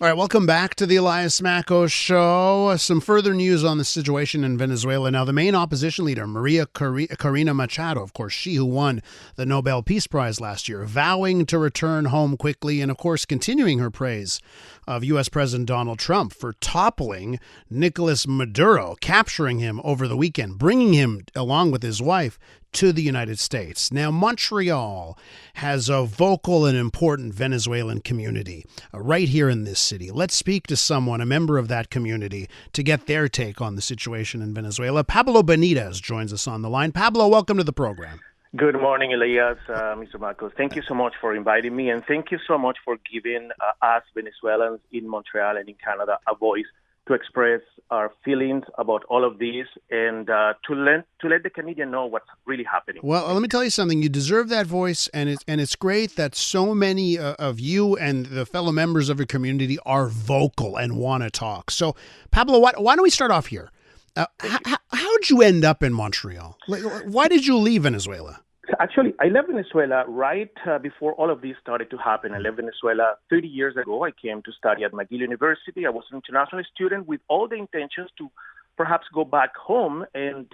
All right, welcome back to the Elias Makos Show. Some further news on the situation in Venezuela. Now, the main opposition leader, Corina Machado, of course, she who won the Nobel Peace Prize last year, vowing to return home quickly and, of course, continuing her praise of U.S. President Donald Trump for toppling Nicolás Maduro, capturing him over the weekend, bringing him, along with his wife, to the United States. Now, Montreal has a vocal and important Venezuelan community right here in this city. Let's speak to someone, a member of that community, to get their take on the situation in Venezuela. Pablo Benitez joins us on the line. Pablo, welcome to the program. Good morning, Elias, Mr. Makos. Thank you so much for inviting me, and thank you so much for giving us Venezuelans in Montreal and in Canada a voice to express our feelings about all of this and to let the Canadian know what's really happening. Well, let me tell you something. You deserve that voice, and it's great that so many of you and the fellow members of your community are vocal and want to talk. So, Pablo, why don't we start off here? How'd you end up in Montreal? Why did you leave Venezuela? Actually, I left Venezuela right before all of this started to happen. I left Venezuela 30 years ago. I came to study at McGill University. I was an international student with all the intentions to perhaps go back home and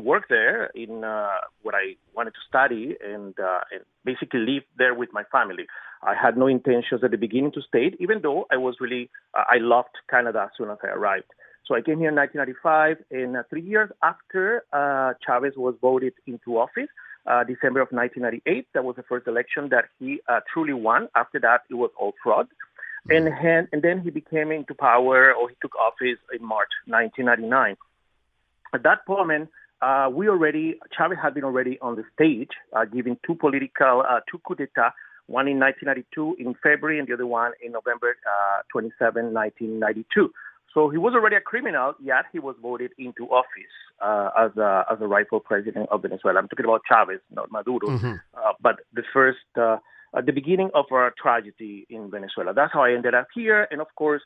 work there in what I wanted to study and basically live there with my family. I had no intentions at the beginning to stay, even though I loved Canada as soon as I arrived. So I came here in 1995, and 3 years after Chavez was voted into office, December of 1998, that was the first election that he truly won. After that, it was all fraud. And then he became into power, or he took office in March 1999. At that moment, Chavez had been already on the stage, giving two coup d'etat, one in 1992 in February and the other one in November 27, 1992. So he was already a criminal, yet he was voted into office as a rightful president of Venezuela. I'm talking about Chavez, not Maduro, but the beginning of our tragedy in Venezuela. That's how I ended up here. And of course,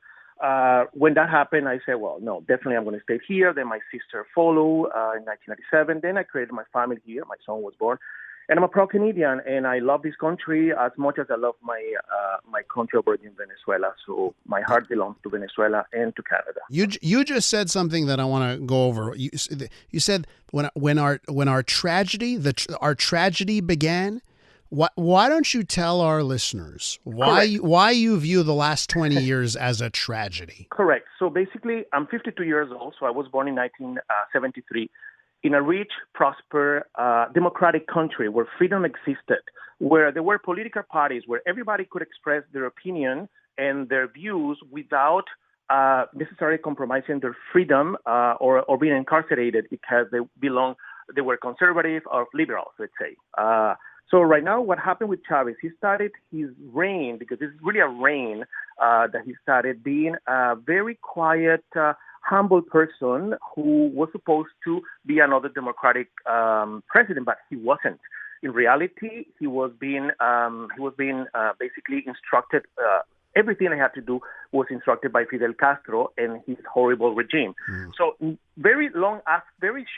when that happened, I said, well, no, definitely I'm going to stay here. Then my sister followed in 1997. Then I created my family here. My son was born. And I'm a proud Canadian, and I love this country as much as I love my country of origin, Venezuela. So my heart belongs to Venezuela and to Canada. You just said something that I want to go over. You said when our tragedy began. Why don't you tell our listeners why you view the last 20 years as a tragedy? Correct. So basically, I'm 52 years old. So I was born in 1973. In a rich, prosperous, democratic country where freedom existed, where there were political parties, where everybody could express their opinion and their views without necessarily compromising their freedom or being incarcerated because they were conservative or liberals, let's say. So right now, what happened with Chavez, he started his reign, because this is really a reign that he started, being a very quiet, humble person who was supposed to be another democratic president, but he wasn't. In reality, he was being basically instructed. Everything I had to do was instructed by Fidel Castro and his horrible regime. So very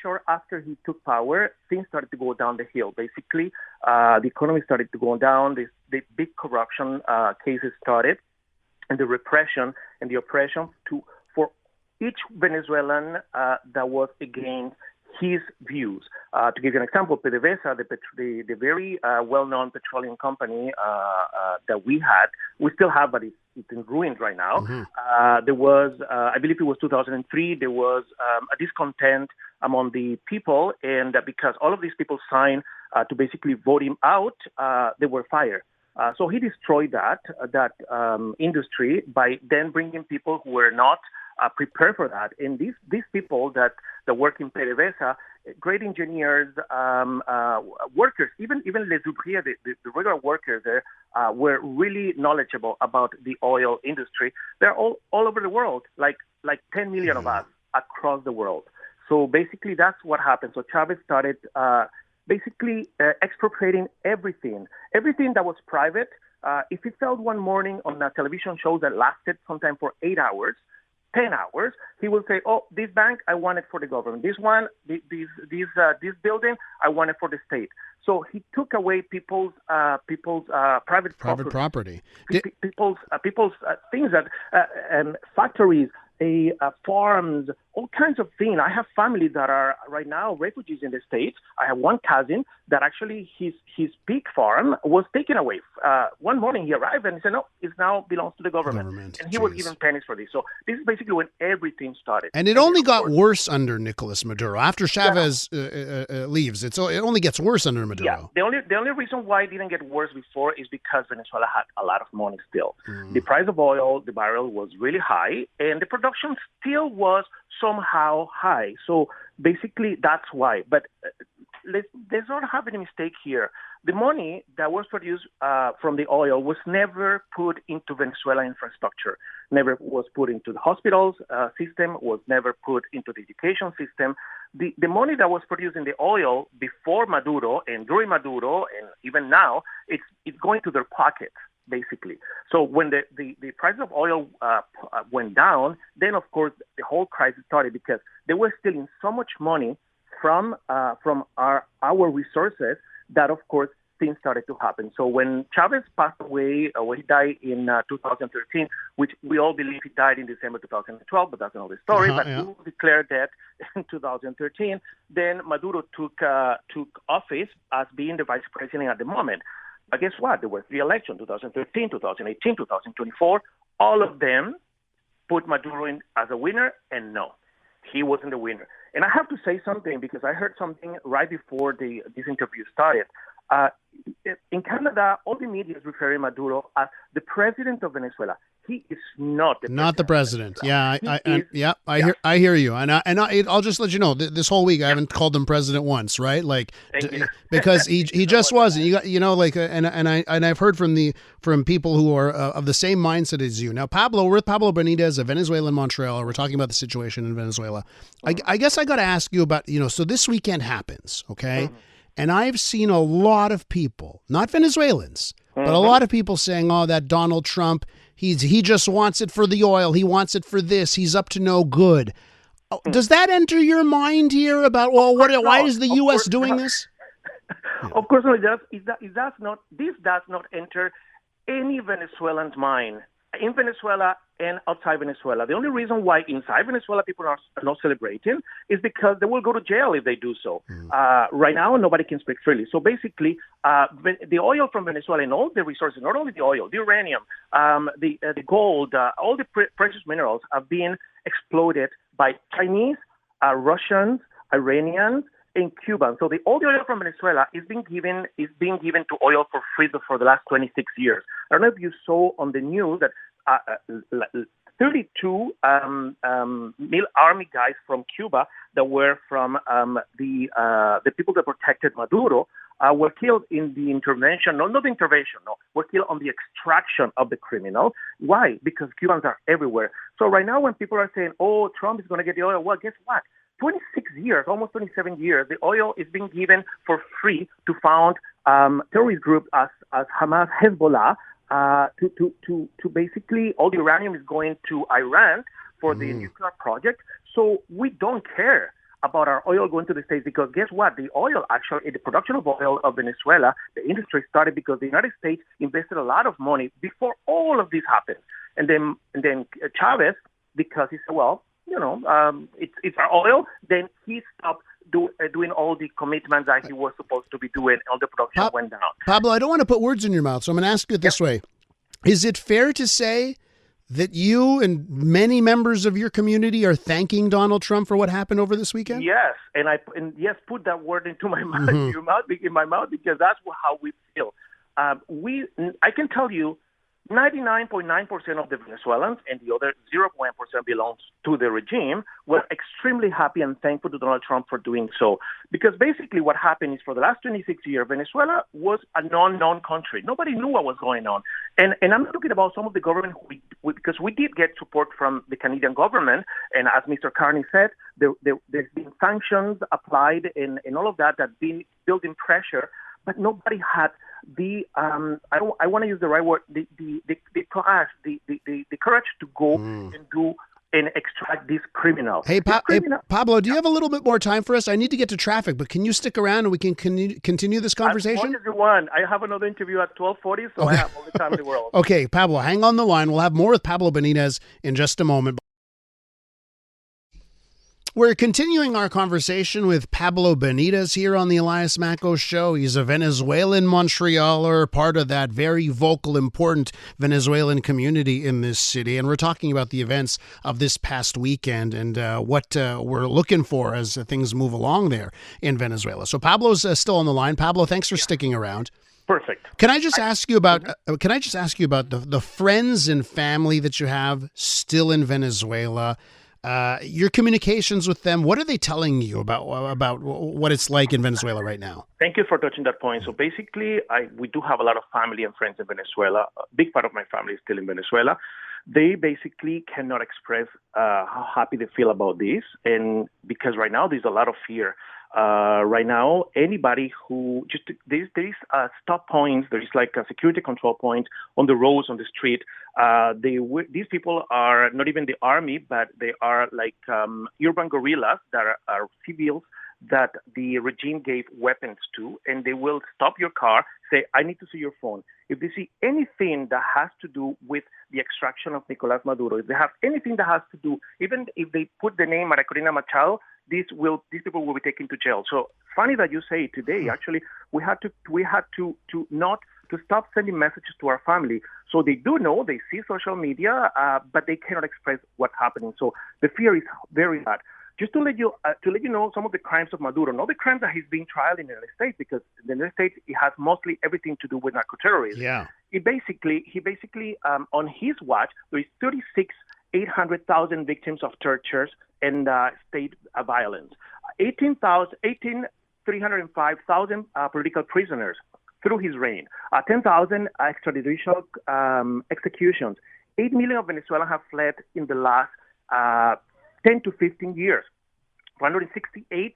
short after he took power, things started to go down the hill. Basically, the economy started to go down. The big corruption cases started, and the repression and the oppression for each Venezuelan that was against his views. To give you an example, PDVSA, the very well-known petroleum company that we still have, but it's in ruins right now. There was, I believe it was 2003, there was a discontent among the people, and because all of these people signed to basically vote him out, they were fired. So he destroyed that industry by then bringing people who were not prepared for that. And these people that work in PDVSA, great engineers, workers, even Les Ouvriers, the regular workers there, were really knowledgeable about the oil industry. They're all over the world, like 10 million of us across the world. So basically, that's what happened. So Chavez started expropriating everything that was private. If he felt one morning on a television show that lasted sometime for 8 hours, 10 hours, he will say, oh, this bank, I want it for the government. This one, this building, I want it for the state. So he took away people's private property. People's things that and factories, farms, all kinds of things. I have family that are right now refugees in the States. I have one cousin that actually his pig farm was taken away. One morning he arrived and he said, no, it now belongs to the government. And he was given pennies for this. So this is basically when everything started. And it only got worse under Nicolás Maduro. After Chavez leaves, it only gets worse under Maduro. Yeah, the only reason why it didn't get worse before is because Venezuela had a lot of money still. The price of oil, the barrel, was really high, and the production still was somehow high. So basically, that's why. But let's not have any mistake here. The money that was produced from the oil was never put into Venezuelan infrastructure, never was put into the hospitals system, was never put into the education system. The money that was produced in the oil before Maduro and during Maduro and even now, it's going to their pockets, basically. So when the price of oil went down, then of course the whole crisis started because they were stealing so much money from our resources that of course things started to happen. So when Chavez passed away, when he died in 2013, which we all believe he died in December 2012, but that's another story. But he declared that in 2013. Then Maduro took office as being the vice president at the moment. But guess what? There were 3 elections, 2013, 2018, 2024. All of them put Maduro in as a winner, and no, he wasn't the winner. And I have to say something because I heard something right before this interview started. In Canada, all the media is referring Maduro as the president of Venezuela. He is not the president. Yeah, I hear you, and I'll just let you know this whole week I haven't called him president once, right? Like because he just wasn't. And I've heard from people who are of the same mindset as you. Now, we're with Pablo Benitez, a Venezuelan in Montreal. We're talking about the situation in Venezuela. I guess I got to ask you about so this weekend happens, okay? Mm-hmm. And I've seen a lot of people, not Venezuelans, but a lot of people saying, "Oh, that Donald Trump, he just wants it for the oil. He wants it for this. He's up to no good." Does that enter your mind here about why is the U.S. doing this? Of course, it does. This does not enter any Venezuelan's mind in Venezuela and outside Venezuela. The only reason why inside Venezuela people are not celebrating is because they will go to jail if they do so. Right now, nobody can speak freely. So basically, the oil from Venezuela and all the resources, not only the oil, the uranium, the gold, all the precious minerals are being exploited by Chinese, Russians, Iranians, and Cubans. So all the oil from Venezuela is being given to oil for free for the last 26 years. I don't know if you saw on the news that 32 army guys from Cuba that were from the people that protected Maduro were killed in the intervention. No, not the intervention. No, were killed on the extraction of the criminal. Why? Because Cubans are everywhere. So right now, when people are saying, "Oh, Trump is going to get the oil," well, guess what? 26 years, almost 27 years, the oil is being given for free to found terrorist groups as Hamas, Hezbollah. To basically all the uranium is going to Iran for the nuclear project. So we don't care about our oil going to the States because guess what? The production of oil of Venezuela, the industry started because the United States invested a lot of money before all of this happened. And then Chavez, because he said, well, it's our oil, then he stopped doing all the commitments that he was supposed to be doing. All the production went down. Pablo, I don't want to put words in your mouth, so I'm going to ask you it this way. Is it fair to say that you and many members of your community are thanking Donald Trump for what happened over this weekend? Yes, and yes, put that word into my mouth, in my mouth, because that's how we feel. I can tell you, 99.9% of the Venezuelans and the other 0.1% belongs to the regime were extremely happy and thankful to Donald Trump for doing so. Because basically what happened is for the last 26 years, Venezuela was a non-known country. Nobody knew what was going on. And I'm talking about some of the government, because we did get support from the Canadian government. And as Mr. Carney said, there's been sanctions applied and all of that that's been building pressure. But nobody had the I want to use the right word, the courage to go and do and extract this criminal. Hey, Pablo, do you have a little bit more time for us? I need to get to traffic, but can you stick around and we can continue this conversation? As much as you want. I have another interview at 12:40, so I have all the time in the world. Okay, Pablo, hang on the line. We'll have more with Pablo Benitez in just a moment. We're continuing our conversation with Pablo Benitez here on the Elias Makos Show. He's a Venezuelan Montrealer, part of that very vocal, important Venezuelan community in this city. And we're talking about the events of this past weekend and what we're looking for as things move along there in Venezuela. So Pablo's still on the line. Pablo, thanks for sticking around. Perfect. Can I just ask you about the friends and family that you have still in Venezuela? Your communications with them, what are they telling you about what it's like in Venezuela right now? Thank you for touching that point. So basically, we do have a lot of family and friends in Venezuela. A big part of my family is still in Venezuela. They basically cannot express how happy they feel about this. And because right now there's a lot of fear. Right now, anybody who there is stop points, there is like a security control point on the roads, on the street. These people are not even the army, but they are like urban guerrillas that are civils that the regime gave weapons to, and they will stop your car, say, I need to see your phone. If they see anything that has to do with the extraction of Nicolás Maduro, if they have anything that has to do, even if they put the name Maria Corina Machado, these people will be taken to jail. So funny that you say today, actually, we had to stop sending messages to our family. So they do know, they see social media, but they cannot express what's happening. So the fear is very bad. Just to let you know some of the crimes of Maduro, not the crimes that he's being tried in the United States, because in the United States it has mostly everything to do with narcoterrorism. Yeah. He basically on his watch there is 800,000 victims of tortures and state violence, 305,000 political prisoners through his reign, 10,000 extrajudicial executions. 8 million of Venezuelans have fled in the last 10 to 15 years. 168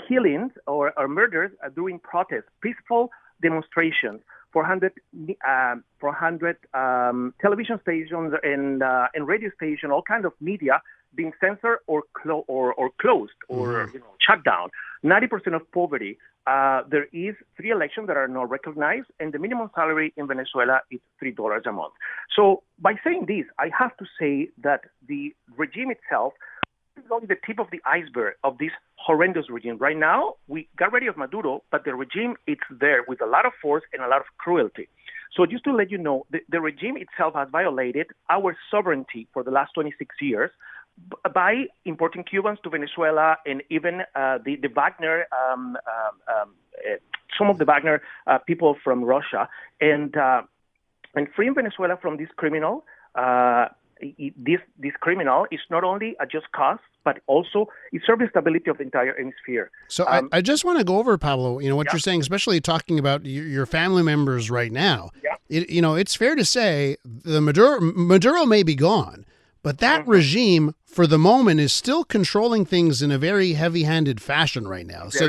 killings or murders during protests, peaceful demonstrations. 400 television stations and radio stations, all kinds of media being censored or closed or shut down. 90% of poverty. There is 3 elections that are not recognized, and the minimum salary in Venezuela is $3 a month. So by saying this, I have to say that the regime itself is only the tip of the iceberg of this horrendous regime. Right now, we got rid of Maduro, but the regime is there with a lot of force and a lot of cruelty. So just to let you know, the regime itself has violated our sovereignty for the last 26 years by importing Cubans to Venezuela and even the Wagner, some of the Wagner people from Russia, and freeing Venezuela from this criminal. This criminal is not only a just cause, but also it serves the stability of the entire hemisphere. So I just want to go over, Pablo, what you're saying, especially talking about your family members right now. Yeah. It's fair to say the Maduro may be gone, but that regime for the moment is still controlling things in a very heavy-handed fashion right now. So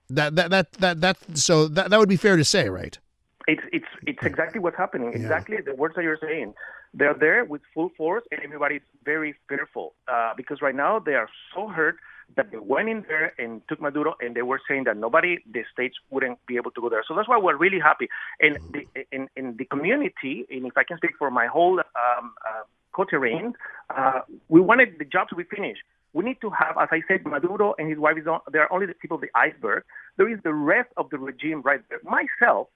that would be fair to say, right? It's exactly what's happening. Exactly the words that you're saying. They're there with full force, and everybody's very fearful because right now they are so hurt that they went in there and took Maduro, and they were saying that the states wouldn't be able to go there. So that's why we're really happy. And the community, and if I can speak for my whole co-terrain, we wanted the job to be finished. We need to have, as I said, Maduro and his wife, they are only the tip of the iceberg. There is the rest of the regime right there. Myself,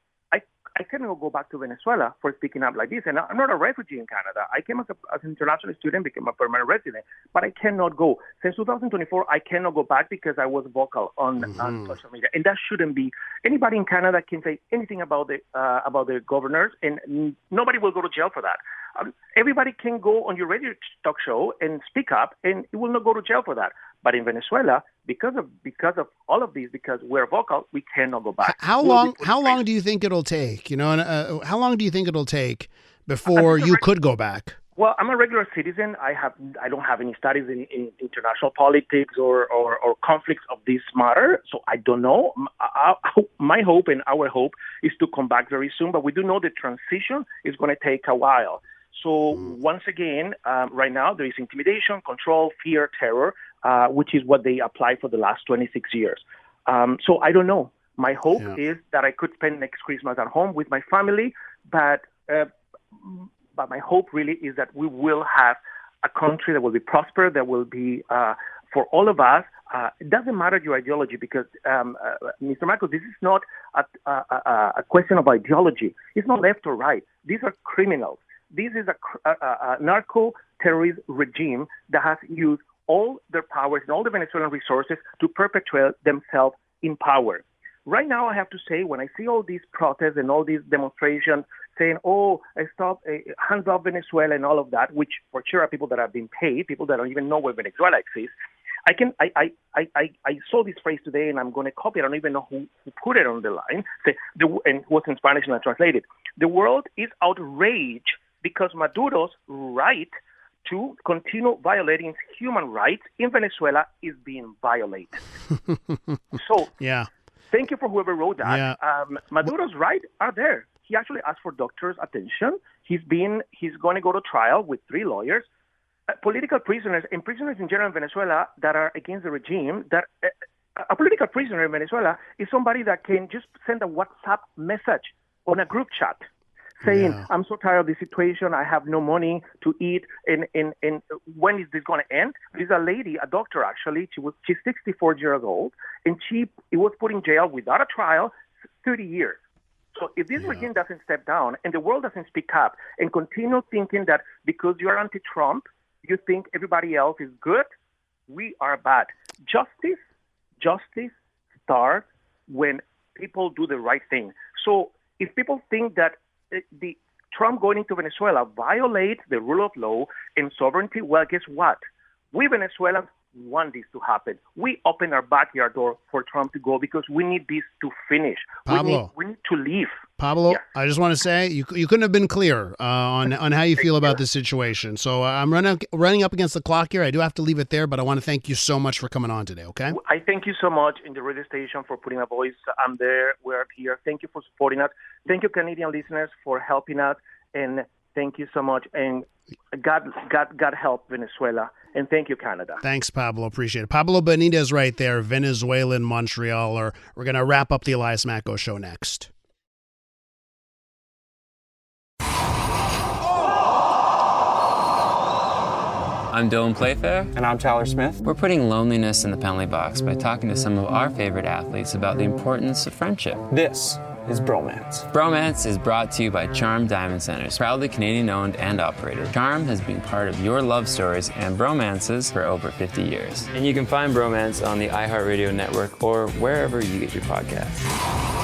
I cannot go back to Venezuela for speaking up like this. And I'm not a refugee in Canada. I came as an international student, became a permanent resident, but I cannot go. Since 2024, I cannot go back because I was vocal on social media. And that shouldn't be. Anybody in Canada can say anything about the governors, and nobody will go to jail for that. Everybody can go on your radio talk show and speak up, and you will not go to jail for that. But in Venezuela, because of all of these, because we're vocal, we cannot go back. How long do you think it'll take? How long do you think it'll take before you could go back? Well, I'm a regular citizen. I don't have any studies in international politics or conflicts of this matter, so I don't know. My hope and our hope is to come back very soon, but we do know the transition is going to take a while. So once again, right now there is intimidation, control, fear, terror, which is what they applied for the last 26 years. So I don't know. My hope is that I could spend next Christmas at home with my family, but my hope really is that we will have a country that will be prosperous, that will be for all of us. It doesn't matter your ideology because, Mr. Makos, this is not a question of ideology. It's not left or right. These are criminals. This is a narco-terrorist regime that has used all their powers and all the Venezuelan resources to perpetuate themselves in power. Right now, I have to say, when I see all these protests and all these demonstrations saying, hands off Venezuela and all of that, which for sure are people that have been paid, people that don't even know where Venezuela exists, I saw this phrase today and I'm going to copy it. I don't even know who put it on the line. And it was in Spanish and I translated. The world is outraged because Maduro's right to continue violating human rights in Venezuela is being violated. So, thank you for whoever wrote that. Yeah. Maduro's rights are there. He actually asked for doctors' attention. He's going to go to trial with 3 lawyers. Political prisoners and prisoners in general in Venezuela that are against the regime, that a political prisoner in Venezuela is somebody that can just send a WhatsApp message on a group chat saying, I'm so tired of this situation, I have no money to eat, and when is this going to end? There's a lady, a doctor actually, she's 64 years old, and she was put in jail without a trial 30 years. So if this regime doesn't step down and the world doesn't speak up and continue thinking that because you're anti-Trump, you think everybody else is good, we are bad. Justice starts when people do the right thing. So if people think that the Trump going into Venezuela violates the rule of law and sovereignty, well, guess what? We Venezuelans want this to happen. We open our backyard door for Trump to go because we need this to finish. Pablo, we need to leave. Pablo, I just want to say you couldn't have been clearer on how you feel about this situation. So I'm running up against the clock here. I do have to leave it there, but I want to thank you so much for coming on today, okay? I thank you so much in the radio station for putting a voice. I'm there. We're here. Thank you for supporting us. Thank you, Canadian listeners, for helping us. And thank you so much. And God help Venezuela. And thank you, Canada. Thanks, Pablo. Appreciate it. Pablo Benitez right there, Venezuelan, Montreal. We're going to wrap up the Elias Makos show next. I'm Dylan Playfair. And I'm Tyler Smith. We're putting loneliness in the penalty box by talking to some of our favorite athletes about the importance of friendship. This is Bromance. Bromance is brought to you by Charm Diamond Centers, proudly Canadian-owned and operated. Charm has been part of your love stories and bromances for over 50 years. And you can find Bromance on the iHeartRadio network or wherever you get your podcasts.